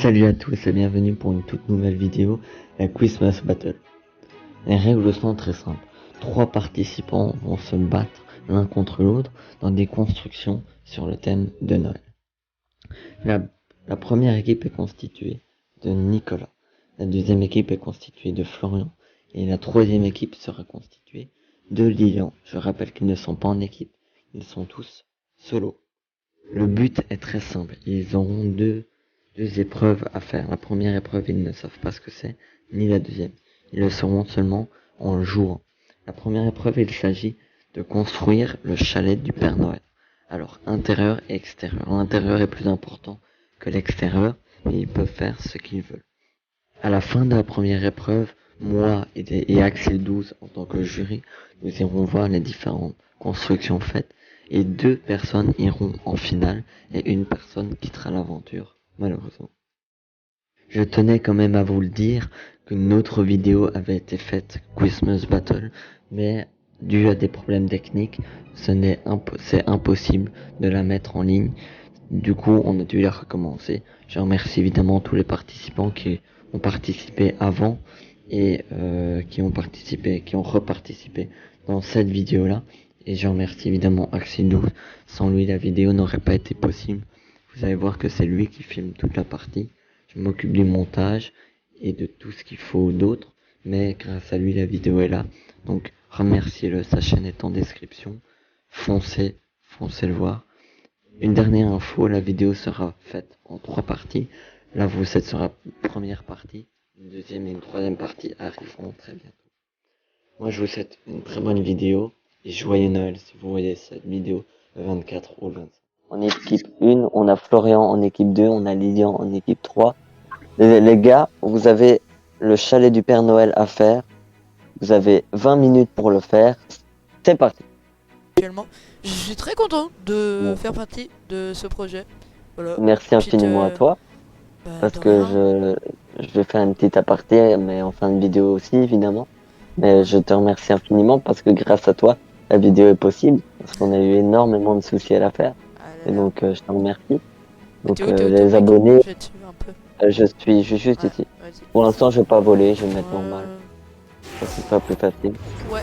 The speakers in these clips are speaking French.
Salut à tous et bienvenue pour une toute nouvelle vidéo, la Christmas Battle. Les règles sont très simples. 3 participants vont se battre l'un contre l'autre dans des constructions sur le thème de Noël. La première équipe est constituée de Nicolas, la deuxième équipe est constituée de Florian et la troisième équipe sera constituée de Lilian. Je rappelle qu'ils ne sont pas en équipe, ils sont tous solo. Le but est très simple, ils auront deux épreuves à faire. La première épreuve, ils ne savent pas ce que c'est, ni la deuxième. Ils le sauront seulement en jouant. La première épreuve, il s'agit de construire le chalet du Père Noël. Alors, intérieur et extérieur. L'intérieur est plus important que l'extérieur, mais ils peuvent faire ce qu'ils veulent. À la fin de la première épreuve, moi et Axel 12 en tant que jury, nous irons voir les différentes constructions faites et 2 personnes iront en finale et une personne quittera l'aventure, malheureusement. Je tenais quand même à vous le dire qu'une autre vidéo avait été faite, Christmas Battle, mais dû à des problèmes techniques, c'est impossible de la mettre en ligne. Du coup, on a dû la recommencer. Je remercie évidemment tous les participants qui ont participé avant et qui ont reparticipé dans cette vidéo-là. Et je remercie évidemment Axel 12. Sans lui, la vidéo n'aurait pas été possible. Vous allez voir que c'est lui qui filme toute la partie. Je m'occupe du montage et de tout ce qu'il faut d'autre. Mais grâce à lui, la vidéo est là. Donc, remerciez-le. Sa chaîne est en description. Foncez le voir. Une dernière info, la vidéo sera faite en 3 parties. Là, cette sera la première partie. Une deuxième et une troisième partie arriveront très bientôt. Moi, je vous souhaite une très bonne vidéo et joyeux Noël si vous voyez cette vidéo le 24 ou le 25. En équipe 1, on a Florian en équipe 2, on a Lilian en équipe 3. Les gars, vous avez le chalet du Père Noël à faire. Vous avez 20 minutes pour le faire. C'est parti. Actuellement, je suis très content de faire partie de ce projet. Voilà. Merci infiniment à toi. Parce que je vais faire une petite aparté, mais en fin de vidéo aussi, évidemment. Mais je te remercie infiniment parce que grâce à toi, la vidéo est possible. Parce qu'on a eu énormément de soucis à la faire. Et donc, je te remercie. Donc, les abonnés, je suis juste ici. Pour l'instant, je vais pas voler, je vais me mettre normal. Ça, c'est pas plus facile. Ouais.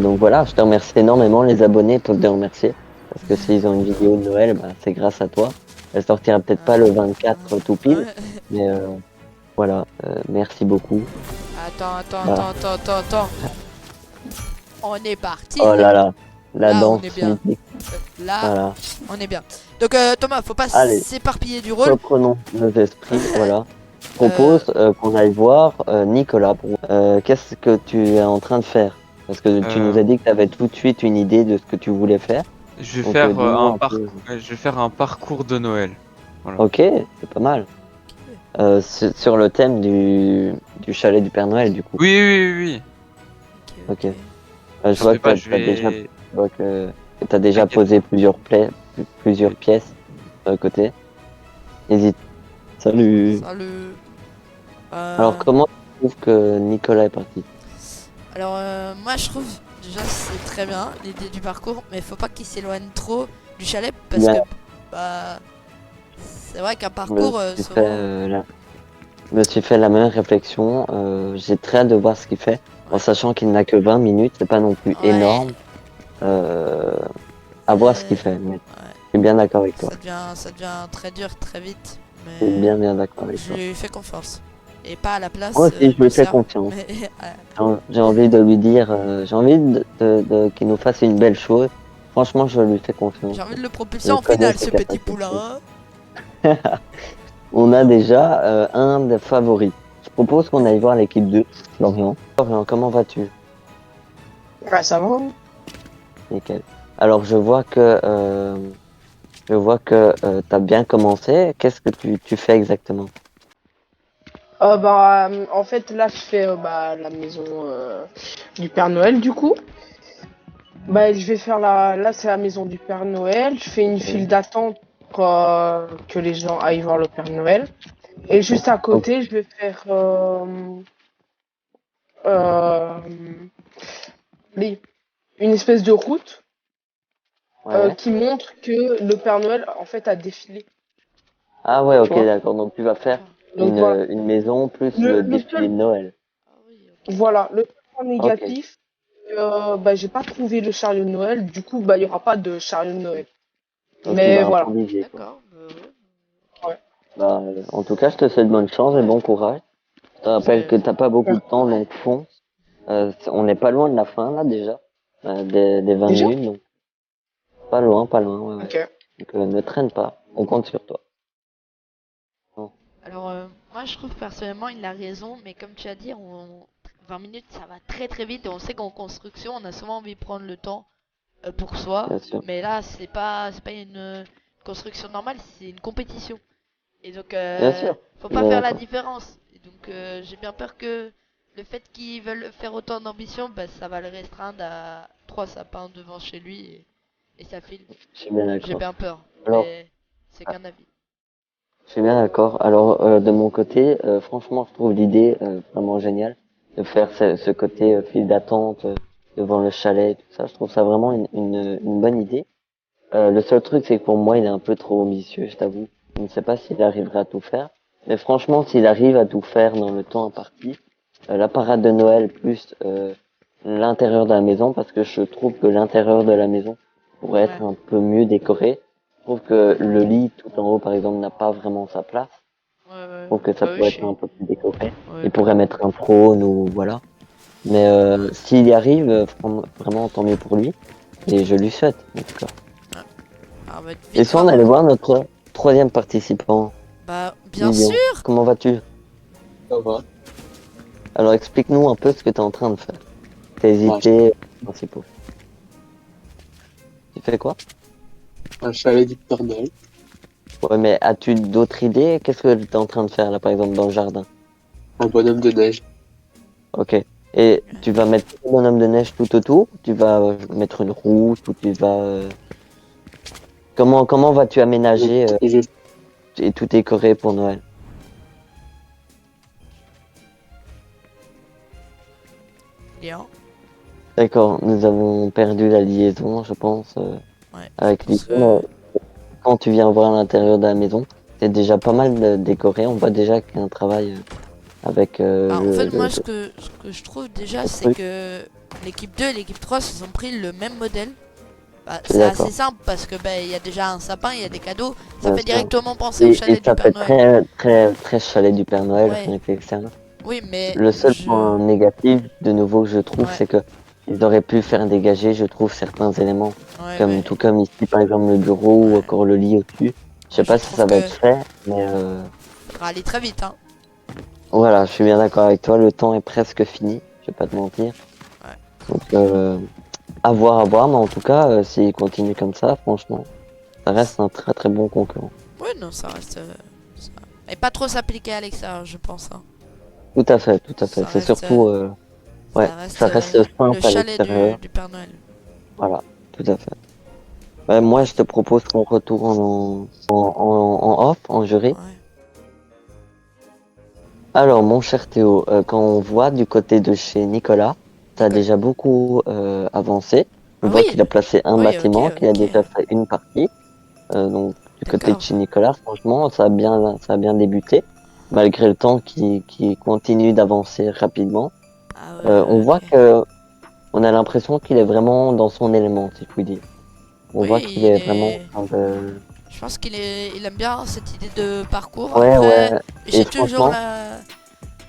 Donc voilà, je te remercie énormément. Les abonnés peuvent te remercier. Parce que s'ils ont une vidéo de Noël, bah, c'est grâce à toi. Elle sortira peut-être pas le 24 tout pile. Mais voilà, merci beaucoup. Attends. On est parti. Oh là là, la là, danse on est bien. mythique. Là, Voilà. on est bien. Donc Thomas, faut pas s'éparpiller du rôle. Reprenons nos esprits, voilà. Je propose qu'on aille voir Nicolas. Qu'est-ce que tu es en train de faire? Parce que tu nous as dit que tu avais tout de suite une idée de ce que tu voulais faire. Je vais Donc, faire je vais faire un parcours de Noël. Voilà. Ok, c'est pas mal. Sur le thème du chalet du Père Noël, du coup. Oui. Ok. Je vois que tu as déjà posé plusieurs pièces sur le côté. N'hésite. Salut. Alors, comment tu trouves que Nicolas est parti? Alors, moi je trouve déjà c'est très bien l'idée du parcours, mais faut pas qu'il s'éloigne trop du chalet parce que bah, c'est vrai qu'un parcours. Je me suis fait la même réflexion. J'ai très hâte de voir ce qu'il fait, en sachant qu'il n'a que 20 minutes, c'est pas non plus énorme. À voir ce qu'il fait. Mais je suis bien d'accord avec toi. Ça devient très dur très vite. Je suis bien d'accord avec toi. Je lui fais confiance. Et pas à la place. Moi aussi, je lui fais confiance. J'ai envie de lui dire, j'ai envie qu'il nous fasse une belle chose. Franchement, je lui fais confiance. J'ai envie de le propulser en finale, ce petit poulain. On a déjà un des favoris. Je propose qu'on aille voir l'équipe 2, Florian. Florian, comment vas-tu? Ouais, ça va. Nickel. Alors, je vois que tu as bien commencé. Qu'est-ce que tu fais exactement? En fait, là, je fais la maison du Père Noël, du coup. Je vais faire là, c'est la maison du Père Noël. Je fais une file d'attente pour que les gens aillent voir le Père Noël. Et juste à côté, je vais faire une espèce de route qui montre que le Père Noël, en fait, a défilé. Ah ouais, ok, d'accord. Donc tu vas faire Donc voilà. une maison plus Le défilé seul, de Noël. Ah oui, ok. voilà, le seul point Ok, négatif, bah, j'ai pas trouvé le chariot de Noël, du coup, bah, il y aura pas de chariot de Noël. ok, Mais bah un voilà. point d'idée quoi. D'accord, bah ouais. Ouais. Bah, en tout cas, je te souhaite bonne chance et bon courage. Je te rappelle que C'est... t'as pas beaucoup de temps, Ouais. donc fonce. On n'est pas loin de la fin là déjà, des 20 Déjà? minutes, donc pas loin, pas loin, ouais, ouais. Ok. Donc ne traîne pas, on compte sur toi. Bon. Alors, moi je trouve personnellement il a raison, mais comme tu as dit, 20 minutes ça va très très vite et on sait qu'en construction on a souvent envie de prendre le temps pour soi, Bien sûr, mais là c'est pas une construction normale, c'est une compétition. Et donc, bien sûr, faut je suis pas bien faire la d'accord. différence. Et donc, j'ai bien peur que le fait qu'ils veulent faire autant d'ambition, bah, ça va le restreindre à trois sapins devant chez lui et ça file. Je suis bien J'ai d'accord. bien peur, Alors, mais c'est qu'un avis. je suis bien d'accord. Alors, de mon côté, franchement, je trouve l'idée vraiment géniale de faire ce côté file d'attente devant le chalet, tout ça. Je trouve ça vraiment une bonne idée. Le seul truc, c'est que pour moi, il est un peu trop ambitieux, je t'avoue. Je ne sais pas s'il arrivera à tout faire. Mais franchement, s'il arrive à tout faire dans le temps imparti, la parade de Noël plus l'intérieur de la maison, parce que je trouve que l'intérieur de la maison pourrait Ouais, être un peu mieux décoré. Je trouve que le lit tout en haut, par exemple, n'a pas vraiment sa place. ouais, ouais. Je trouve que ça Bah oui, pourrait je être un suis. peu plus décoré. Ouais. Il pourrait mettre un trône ou voilà. Mais s'il y arrive, vraiment tant mieux pour lui. Et je lui souhaite, en tout cas. Ah, on va être Et vite si on allait voir. voir notre troisième participant, Bah, bien Lilian, sûr! comment vas-tu? Ça va. Alors explique-nous un peu ce que tu es en train de faire. Tes Bah, idées principaux. Tu fais quoi? un chalet du Père Noël. Ouais, mais as-tu d'autres idées? Qu'est-ce que tu es en train de faire là, par exemple, dans le jardin? Un bonhomme de neige. Ok. Et tu vas mettre un bonhomme de neige tout autour? Tu vas mettre une route ou tu vas... comment vas-tu Je, aménager je, et tout décorer pour Noël? Léon. D'accord, nous avons perdu la liaison, je pense, Ouais, je avec pense Lilian. que. Quand tu viens voir à l'intérieur de la maison, c'est déjà pas mal décoré. On voit déjà qu'il y a un travail avec Bah, en fait, moi, le ce que je trouve déjà, c'est truc. que l'équipe 2 et l'équipe 3 se sont pris le même modèle. Bah, Je suis c'est assez d'accord, simple parce que bah, il y a déjà un sapin, il y a des cadeaux. Ça bien fait sûr. directement penser au Et chalet du ça Père fait Noël. très chalet du Père Noël, Ouais, rien que externe. oui, mais Le seul point négatif, de nouveau, que je trouve, ouais, c'est que ils auraient pu faire dégager, je trouve, certains éléments, ouais, comme ouais, tout comme ici, par exemple, le bureau ou ouais. encore le lit au-dessus. Je sais Ouais, je pas si trouve ça va que être fait, mais ça va aller très vite, hein. voilà, je suis bien d'accord avec toi. Le temps est presque fini, je vais pas te mentir. Ouais. Donc, à voir, mais en tout cas, s'il continue comme ça, franchement, ça reste un très bon concurrent. Ouais, non, ça reste. Ça... Et pas trop s'appliquer à l'extérieur, je pense, hein. Tout à fait, tout à fait. Ça C'est reste, surtout, ouais, ça reste ça reste le simple à chalet l'extérieur. du Père Noël. Voilà, tout à fait. Moi, je te propose qu'on retourne en off, en jury. Ouais. Alors, mon cher Théo, quand on voit du côté de chez Nicolas, ça a Nicole. déjà beaucoup avancé. On Ah voit oui, qu'il a placé un oui, ok, bâtiment, qu'il a ok. déjà fait une partie. Donc, du côté de D'accord. chez Nicolas, franchement, ça a bien débuté, malgré le temps qui continue d'avancer rapidement. Ah On ouais, voit ok. que on a l'impression qu'il est vraiment dans son élément, si je puis dire. On voit qu'il Oui, il est vraiment est. en train de... Je pense il aime bien cette idée de parcours. Ouais, Après, ouais. Et j'ai toujours franchement, la,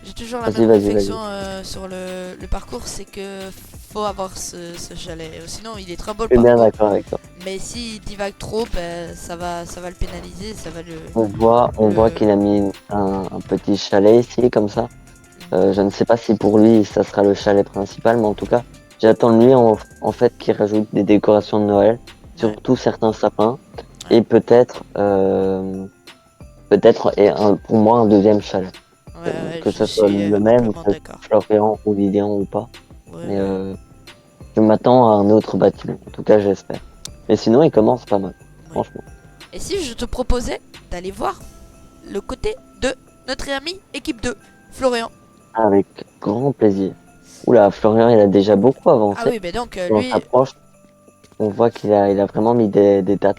j'ai toujours la vas-y, même vas-y, vas-y. réflexion sur le parcours, c'est que faut avoir ce chalet. Sinon, il est très beau le Je suis bien parcours, d'accord avec toi. mais s'il divague trop, ben, ça va le pénaliser, ça va On voit le. qu'il a mis un petit chalet ici, comme ça. Je ne sais pas si pour lui, ça sera le chalet principal, mais en tout cas, j'attends de lui, en fait, qu'il rajoute des décorations de Noël, Ouais, surtout certains sapins, ouais, et peut-être, pour moi, un deuxième chalet. ouais, ouais, Que je ce soit suis le même, ou complètement que ce d'accord. soit Florian ou Lilian ou pas. Ouais, Mais ouais, je m'attends à un autre bâtiment. En tout cas, j'espère. Mais sinon, il commence pas mal, ouais. franchement. Et si je te proposais d'aller voir le côté de notre ami équipe 2, Florian. Avec grand plaisir. Oula, Florian, il a déjà beaucoup Ah avancé. oui, mais donc On lui, s'approche, on voit il a vraiment mis des tas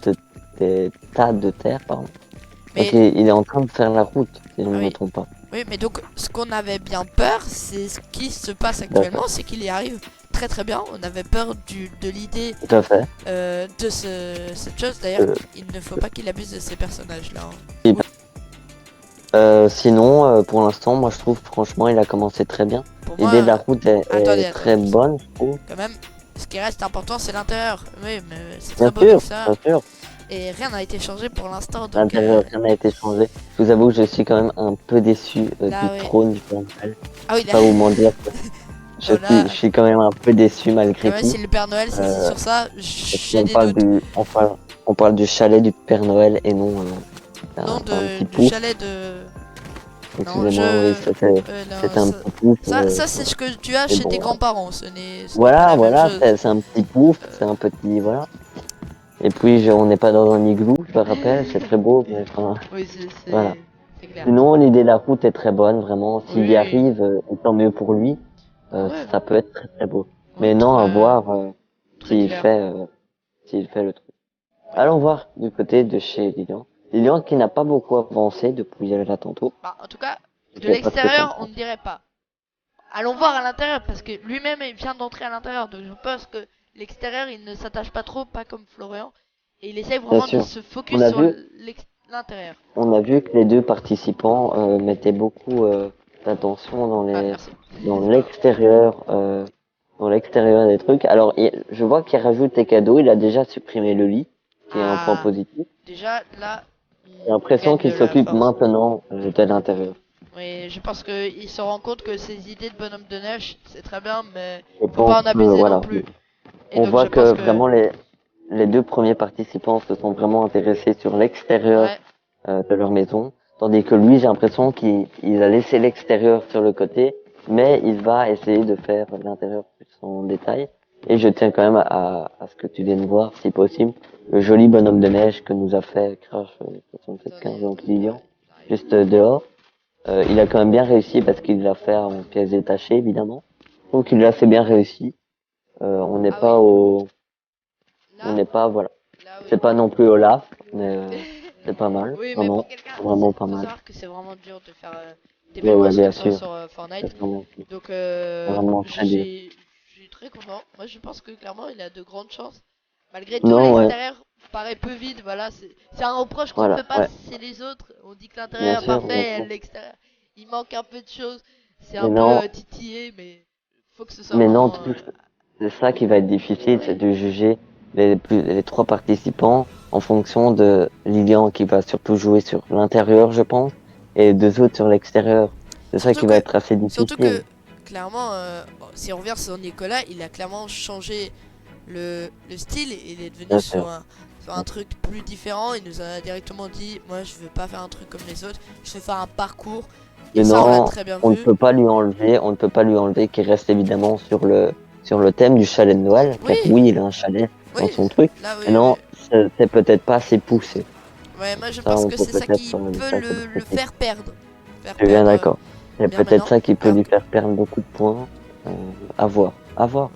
de terre, pardon. Mais Ok, il est en train de faire la route, si je ne Oui. me trompe pas. oui, mais donc ce qu'on avait bien peur, c'est ce qui se passe actuellement, c'est qu'il y arrive très très bien. On avait peur de l'idée Tout à fait. de cette chose. D'ailleurs, Euh. il ne faut pas qu'il abuse de ces personnages-là. Sinon, pour l'instant, moi je trouve franchement, il a commencé très bien. Pour moi, L'idée de la route est attendez, très attendez. bonne, je trouve. quand même, ce qui reste important, c'est l'intérieur. Oui, mais c'est Bien très beau sûr, comme ça. bien sûr. Et rien n'a été changé pour l'instant. Donc, L'intérieur, rien n'a été changé. Je vous avoue que je suis quand même un peu déçu Là, du oui. trône du Père Noël. ah oui, Je vais pas vous mentir. Voilà. Je suis quand même un peu déçu malgré même tout. si le Père Noël s'est dit sur ça, j'ai On des parle, doutes. on parle du chalet du Père Noël et non Non, un petit du pouf. chalet de. Excusez-moi, je- oui, c'était un ça, petit pouf. ça c'est ce que tu as c'est chez bon, tes ouais. grands-parents. Ce n'est pas Voilà, la même voilà, chose. c'est un petit pouf, c'est un petit, voilà. Et puis, on n'est pas dans un igloo, je me rappelle, c'est très beau, mais enfin, Oui, voilà. c'est clair. Sinon, l'idée de la route est très bonne, vraiment. S'il Oui. y arrive, tant mieux pour lui. Ouais. Ça peut être très très beau. Ouais, Mais non, à très- voir très s'il clair. fait le truc. Allons voir du côté de chez Lilian. Lilian qui n'a pas beaucoup avancé depuis là tantôt. Bah, en tout cas, Je de sais pas ce que l'extérieur, t'en on penses. ne dirait pas. Allons voir à l'intérieur parce que lui-même il vient d'entrer à l'intérieur. Donc je pense que l'extérieur il ne s'attache pas trop, pas comme Florian. Et il essaye Bien vraiment de sûr. se On focus a sur vu, l'intérieur. on a vu que les deux participants mettaient beaucoup d'attention Ah, merci. dans l'extérieur des trucs. Alors, je vois qu'il rajoute les cadeaux. Il a déjà supprimé le lit, qui est un point Ah, positif. déjà là, J'ai l'impression gagne qu'il de la s'occupe force. maintenant de l'intérieur. Oui, je pense qu'il se rend compte que ses idées de bonhomme de neige, c'est très bien, mais Je faut pas en pense que, abuser voilà, non plus. Et on donc voit je pense que vraiment les deux premiers participants se sont vraiment intéressés sur l'extérieur ouais, de leur maison, tandis que lui, j'ai l'impression qu'il a laissé l'extérieur sur le côté, mais il va essayer de faire l'intérieur plus en détail. Et je tiens quand même à ce que tu viennes voir, si possible, le joli bonhomme de neige que nous a fait Crash 6715 donc Lilian, juste dehors. Il a quand même bien réussi parce qu'il l'a fait en pièces détachées, évidemment. Donc il l'a assez bien réussi. On n'est Ah pas oui. on n'est pas, voilà. Là, oui. C'est pas non plus Olaf, mais c'est pas mal. Oui, mais Vraiment, pour quelqu'un, vraiment pas faut mal. savoir que c'est vraiment dur de faire des Ouais, ouais, mémoires bien comme ça sûr. sur Fortnite. C'est vraiment, Donc, vraiment très dur. je suis très content. Moi, je pense que clairement, il a de grandes chances. Malgré tout, Non, ouais, l'extérieur paraît peu vide. Voilà, c'est un reproche qu'on ne voilà, fait pas ouais. c'est les autres. On dit que Bien l'intérieur est sûr, parfait bien et sûr. l'extérieur, il manque un peu de choses. C'est un Mais peu non, titillé, mais faut que ce soit mais non, vraiment. c'est ça qui va être difficile, c'est de juger les trois participants en fonction de Lilian qui va surtout jouer sur l'intérieur, je pense, et deux autres sur l'extérieur. C'est ça Surtout qui va que- être assez difficile. Surtout que, clairement, bon, si on revient sur Nicolas, il a clairement changé le style. Il est devenu Bien sûr. sur un truc plus différent. Il nous a directement dit, moi je veux pas faire un truc comme les autres, je veux faire un parcours. Et Mais ça, on l'a non, très bien on ne vu. peut pas lui enlever qu'il reste évidemment sur le thème du chalet de Noël. Oui. Car oui, il a un chalet dans Oui, son truc. là, oui, Mais non, oui. c'est peut-être pas assez poussé. Ouais, moi je Ça, pense on que peut c'est ça peut-être qui pas peut le le critiquer. faire perdre. Faire Je suis bien perdre, d'accord. C'est bien peut-être maintenant. ça qui peut Alors lui faire perdre beaucoup de points. À voir. À voir.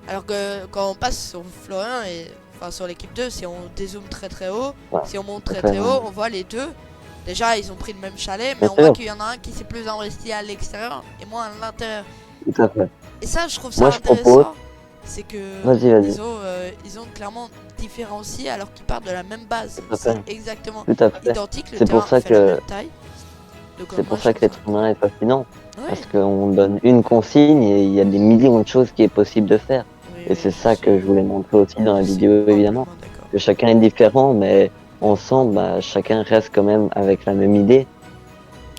Alors que quand on passe sur Florian et enfin sur l'équipe 2, si on dézoome très très haut, Ouais, si on monte tout à très fait, très haut, on voit les deux. Déjà, ils ont pris le même chalet, mais Bien on voit sûr. qu'il y en a un qui s'est plus investi à l'extérieur et moins à l'intérieur. Tout à fait. Et ça, je trouve ça Moi, je propose- intéressant. C'est que Vas-y. ils ont clairement différencié alors qu'ils partent de la même base. Tout à fait. C'est exactement Tout à fait. identique. Le C'est pour terrain ça fait la que- même taille. Donc, C'est moi, pour je ça que trouve l'être humain est fascinant. Ouais. Parce qu'on donne une consigne et il y a des millions de choses qui est possible de faire. Oui, Et c'est je ça suis- que je voulais montrer aussi dans la je suis vidéo, évidemment. amplement d'accord. Que chacun est différent, mais ensemble, chacun reste quand même avec la même idée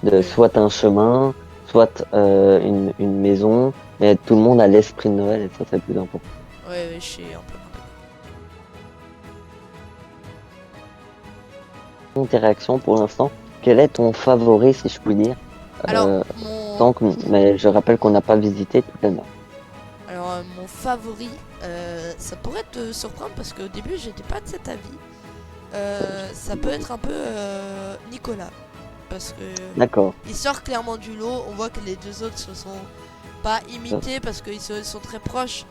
de Oui. soit un chemin, soit une maison, mais tout le monde a l'esprit de Noël et ça c'est le plus important. Oui, je suis amplement d'accord. Interaction pour l'instant. Quel est ton favori, si je puis dire Alors, mais je rappelle qu'on n'a pas visité toutes les maps. Alors, mon favori, ça pourrait te surprendre parce qu'au début, j'étais pas de cet avis. Ça peut être un peu Nicolas. Parce que D'accord. il sort clairement du lot. On voit que les deux autres se sont pas imités parce qu'ils sont très proches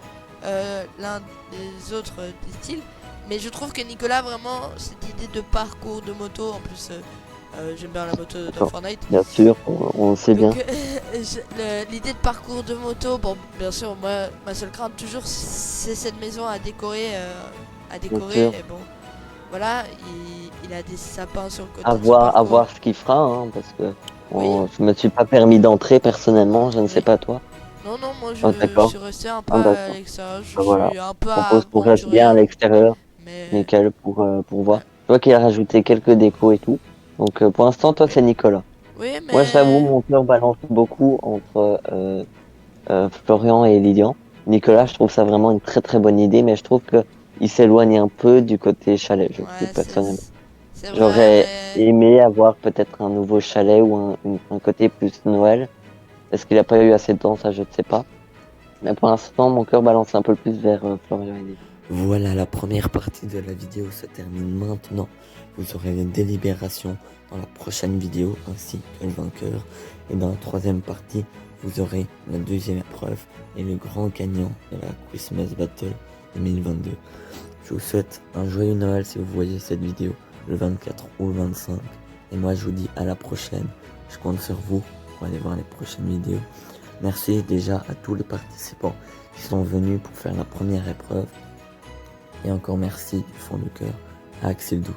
l'un des autres des styles. Mais je trouve que Nicolas, vraiment, cette idée de parcours de moto, en plus J'aime bien la moto de D'accord. Fortnite. Bien sûr, on le sait bien. Donc, l'idée de parcours de moto, bon, bien sûr, moi, ma seule crainte toujours, c'est cette maison à décorer. sûr. Et bon, voilà, il a des sapins sur le côté À de son voir, à parcours. voir ce qu'il fera, hein, parce que Oui. je me suis pas permis d'entrer personnellement, je ne sais Oui. pas toi. Non, non, moi, Ah, je d'accord. suis resté un peu Ah, à d'accord. l'extérieur. Je Ah, voilà. suis un peu Je propose qu'on reste bien à aventurien, l'extérieur, mais nickel, pour voir. Ouais. Je vois qu'il a rajouté quelques décos et tout. Donc pour l'instant, toi, c'est Nicolas. oui, Moi, je t'avoue, mais mon cœur balance beaucoup entre Florian et Lilian. Nicolas, je trouve ça vraiment une très très bonne idée, mais je trouve que il s'éloigne un peu du côté chalet, je trouve ouais, personnellement. c'est vrai, J'aurais mais aimé avoir peut-être un nouveau chalet ou un côté plus Noël. Est-ce qu'il a pas eu assez de temps, ça je ne sais pas. Mais pour l'instant, mon cœur balance un peu plus vers Florian et Lilian. Voilà, la première partie de la vidéo se termine maintenant. Vous aurez les délibérations dans la prochaine vidéo ainsi que le vainqueur. Et dans la troisième partie, vous aurez la deuxième épreuve et le grand gagnant de la Christmas Battle 2022. Je vous souhaite un joyeux Noël si vous voyez cette vidéo le 24 ou le 25. Et moi, je vous dis à la prochaine. Je compte sur vous pour aller voir les prochaines vidéos. Merci déjà à tous les participants qui sont venus pour faire la première épreuve. Et encore merci du fond du cœur à Axel 12.